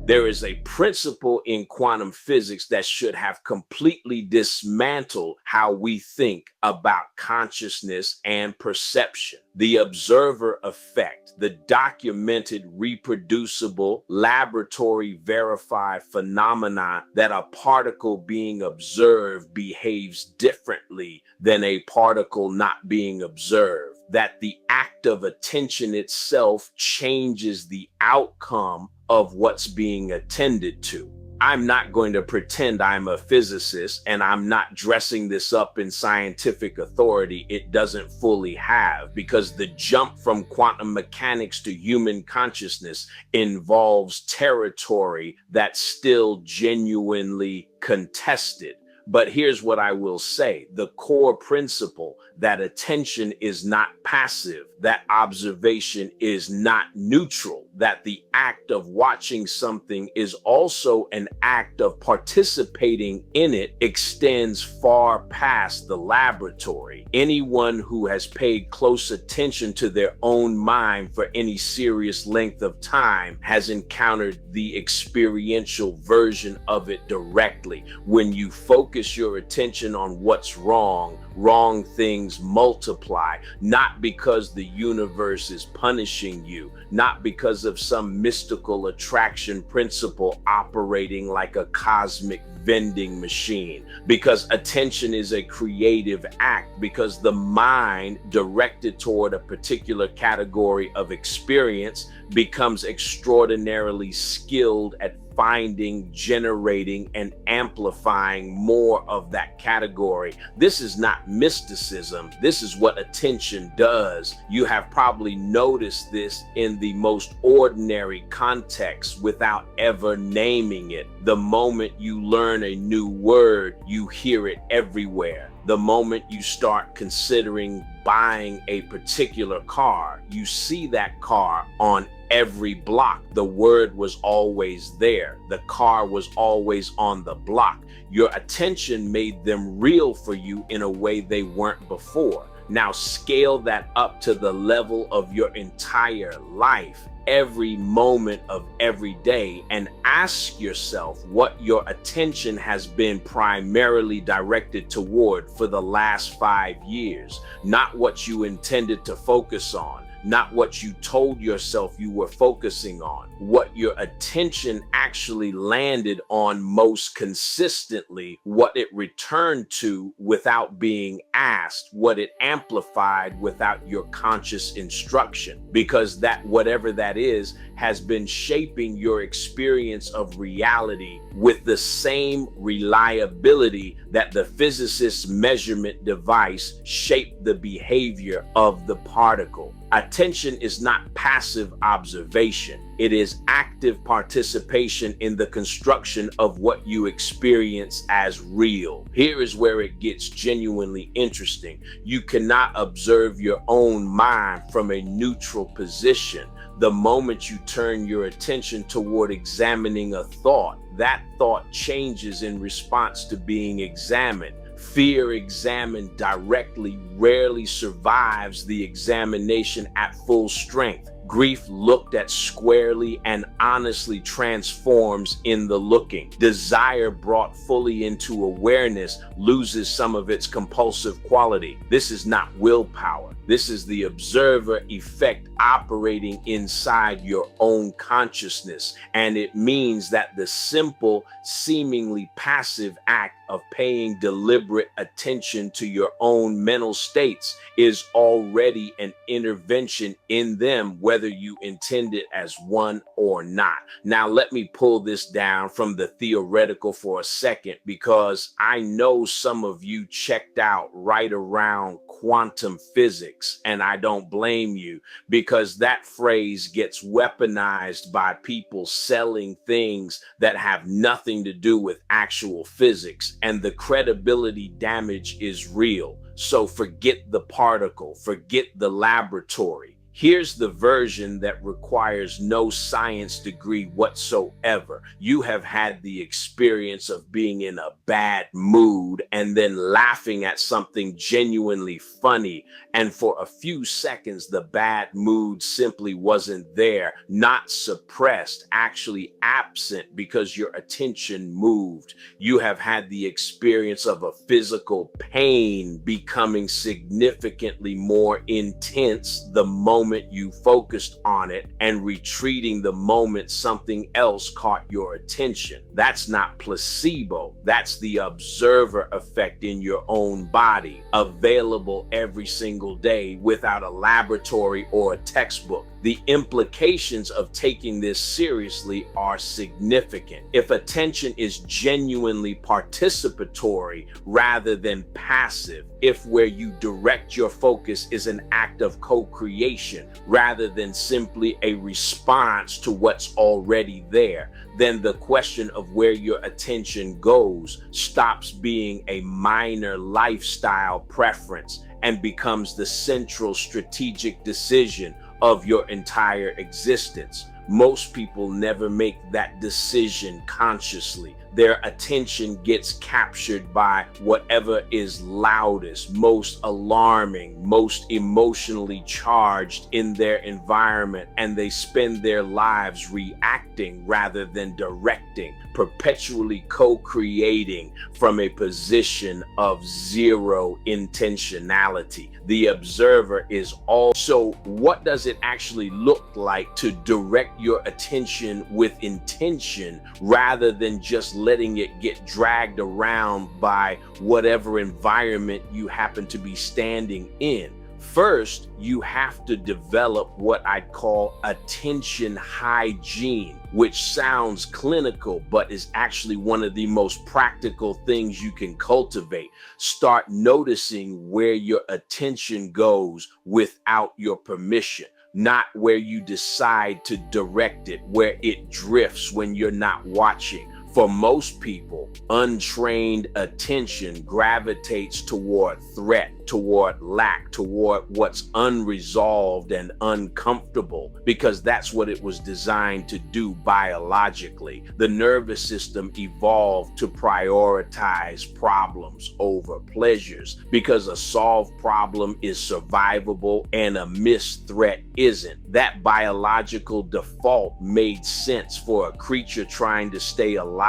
There is a principle in quantum physics that should have completely dismantled how we think about consciousness and perception. The observer effect, the documented, reproducible, laboratory verified phenomena that a particle being observed behaves differently than a particle not being observed. That the act of attention itself changes the outcome of what's being attended to. I'm not going to pretend I'm a physicist, and I'm not dressing this up in scientific authority it doesn't fully have, because the jump from quantum mechanics to human consciousness involves territory that's still genuinely contested. But here's what I will say. The core principle that attention is not passive, that observation is not neutral, that the act of watching something is also an act of participating in it extends far past the laboratory. Anyone who has paid close attention to their own mind for any serious length of time has encountered the experiential version of it directly. When you focus your attention on what's wrong, wrong things multiply, not because the universe is punishing you, not because of some mystical attraction principle operating like a cosmic vending machine, because attention is a creative act, because the mind directed toward a particular category of experience becomes extraordinarily skilled at finding, generating, and amplifying more of that category. This is not mysticism. This is what attention does. You have probably noticed this in the most ordinary context without ever naming it. The moment you learn a new word, you hear it everywhere. The moment you start considering buying a particular car, you see that car on every block. The word was always there. The car was always on the block. Your attention made them real for you in a way they weren't before. Now scale that up to the level of your entire life, every moment of every day, and ask yourself what your attention has been primarily directed toward for the last 5 years, not what you intended to focus on, not what you told yourself you were focusing on, what your attention actually landed on most consistently, what it returned to without being asked, what it amplified without your conscious instruction, because that, whatever that is, has been shaping your experience of reality with the same reliability that the physicist's measurement device shaped the behavior of the particle. Attention is not passive observation. It is active participation in the construction of what you experience as real. Here is where it gets genuinely interesting. You cannot observe your own mind from a neutral position. The moment you turn your attention toward examining a thought, that thought changes in response to being examined. Fear examined directly rarely survives the examination at full strength. Grief looked at squarely and honestly transforms in the looking. Desire brought fully into awareness loses some of its compulsive quality. This is not willpower. This is the observer effect operating inside your own consciousness. And it means that the simple, seemingly passive act of paying deliberate attention to your own mental states is already an intervention in them, whether you intend it as one or not. Now, let me pull this down from the theoretical for a second, because I know some of you checked out right around quantum physics, and I don't blame you, because that phrase gets weaponized by people selling things that have nothing to do with actual physics, and the credibility damage is real. So forget the particle, forget the laboratory. Here's the version that requires no science degree whatsoever. You have had the experience of being in a bad mood and then laughing at something genuinely funny. And for a few seconds, the bad mood simply wasn't there, not suppressed, actually absent because your attention moved. You have had the experience of a physical pain becoming significantly more intense the moment you focused on it and retreating the moment something else caught your attention. That's not placebo. That's the observer effect in your own body, available every single day without a laboratory or a textbook. The implications of taking this seriously are significant. If attention is genuinely participatory rather than passive, if where you direct your focus is an act of co-creation rather than simply a response to what's already there, then the question of where your attention goes stops being a minor lifestyle preference and becomes the central strategic decision of your entire existence. Most people never make that decision consciously. Their attention gets captured by whatever is loudest, most alarming, most emotionally charged in their environment, and they spend their lives reacting rather than directing, perpetually co-creating from a position of zero intentionality. The observer is also, what does it actually look like to direct your attention with intention rather than just letting it get dragged around by whatever environment you happen to be standing in? First, you have to develop what I'd call attention hygiene, which sounds clinical, but is actually one of the most practical things you can cultivate. Start noticing where your attention goes without your permission, not where you decide to direct it, where it drifts when you're not watching. For most people, untrained attention gravitates toward threat, toward lack, toward what's unresolved and uncomfortable, because that's what it was designed to do biologically. The nervous system evolved to prioritize problems over pleasures, because a solved problem is survivable and a missed threat isn't. That biological default made sense for a creature trying to stay alive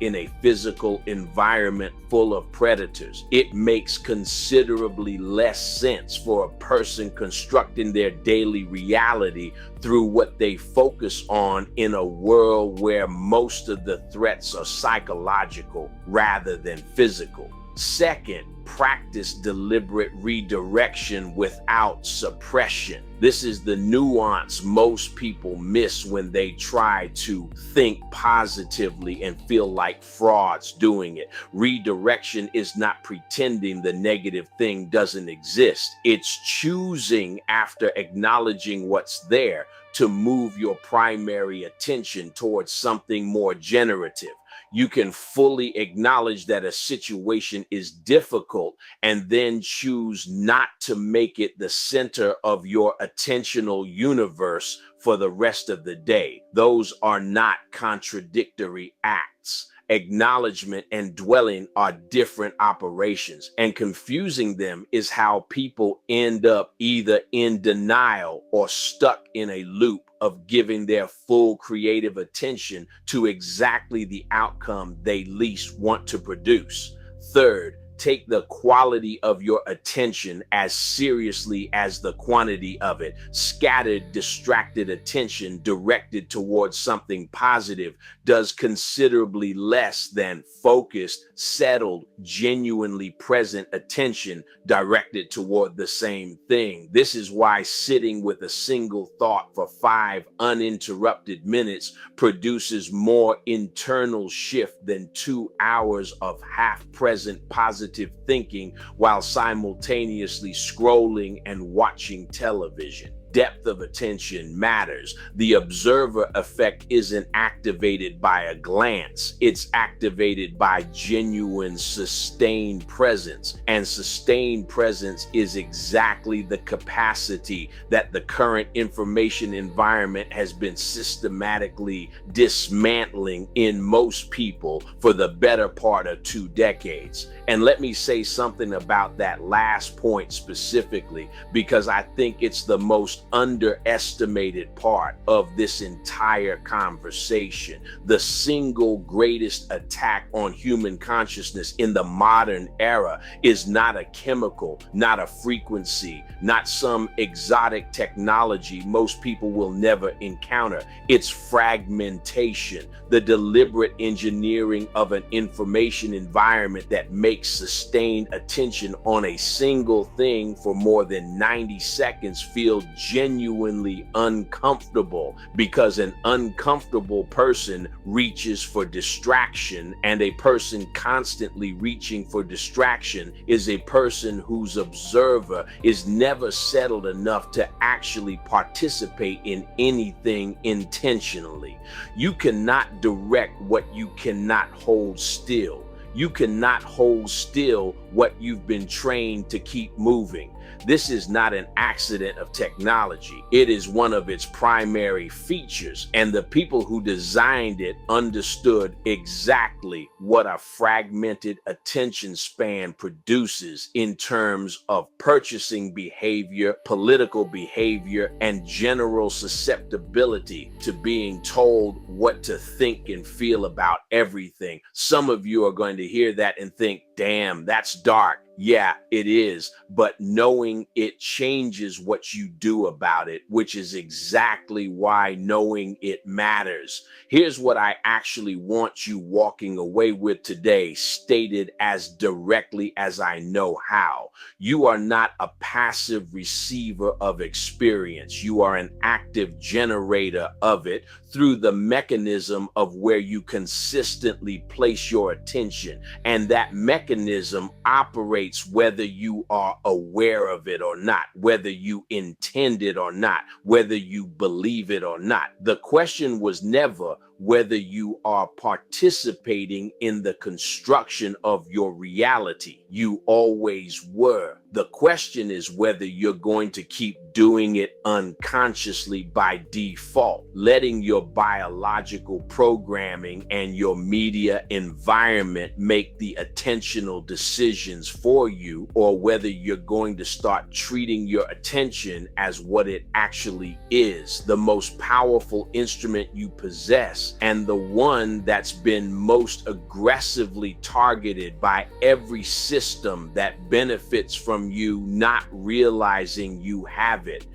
in a physical environment full of predators. It makes considerably less sense for a person constructing their daily reality through what they focus on in a world where most of the threats are psychological rather than physical. Second, practice deliberate redirection without suppression. This is the nuance most people miss when they try to think positively and feel like frauds doing it. Redirection is not pretending the negative thing doesn't exist. It's choosing, after acknowledging what's there, to move your primary attention towards something more generative. You can fully acknowledge that a situation is difficult and then choose not to make it the center of your attentional universe for the rest of the day. Those are not contradictory acts. Acknowledgement and dwelling are different operations, and confusing them is how people end up either in denial or stuck in a loop of giving their full creative attention to exactly the outcome they least want to produce. Third, take the quality of your attention as seriously as the quantity of it. Scattered, distracted attention directed towards something positive does considerably less than focused, settled, genuinely present attention directed toward the same thing. This is why sitting with a single thought for 5 uninterrupted minutes produces more internal shift than 2 hours of half-present positive thinking while simultaneously scrolling and watching television. depth of attention matters. The observer effect isn't activated by a glance. It's activated by genuine sustained presence. And sustained presence is exactly the capacity that the current information environment has been systematically dismantling in most people for the better part of 2 decades. And let me say something about that last point specifically, because I think it's the most underestimated part of this entire conversation. The single greatest attack on human consciousness in the modern era is not a chemical, not a frequency, not some exotic technology most people will never encounter. It's fragmentation, the deliberate engineering of an information environment that makes sustained attention on a single thing for more than 90 seconds feel genuinely uncomfortable, because an uncomfortable person reaches for distraction, and a person constantly reaching for distraction is a person whose observer is never settled enough to actually participate in anything intentionally. You cannot direct what you cannot hold still. You cannot hold still what you've been trained to keep moving. This is not an accident of technology. It is one of its primary features, and the people who designed it understood exactly what a fragmented attention span produces in terms of purchasing behavior, political behavior, and general susceptibility to being told what to think and feel about everything. Some of you are going to hear that and think, damn, that's dark. Yeah, it is. But knowing it changes what you do about it, which is exactly why knowing it matters. Here's what I actually want you walking away with today, stated as directly as I know how. You are not a passive receiver of experience. You are an active generator of it through the mechanism of where you consistently place your attention. And that mechanism operates whether you are aware of it or not, whether you intend it or not, whether you believe it or not. The question was never whether you are participating in the construction of your reality. You always were. The question is whether you're going to keep doing it unconsciously by default, letting your biological programming and your media environment make the attentional decisions for you, or whether you're going to start treating your attention as what it actually is, the most powerful instrument you possess, and the one that's been most aggressively targeted by every system that benefits from you not realizing you have it.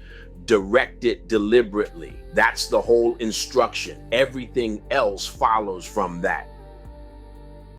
Direct it deliberately. That's the whole instruction. Everything else follows from that.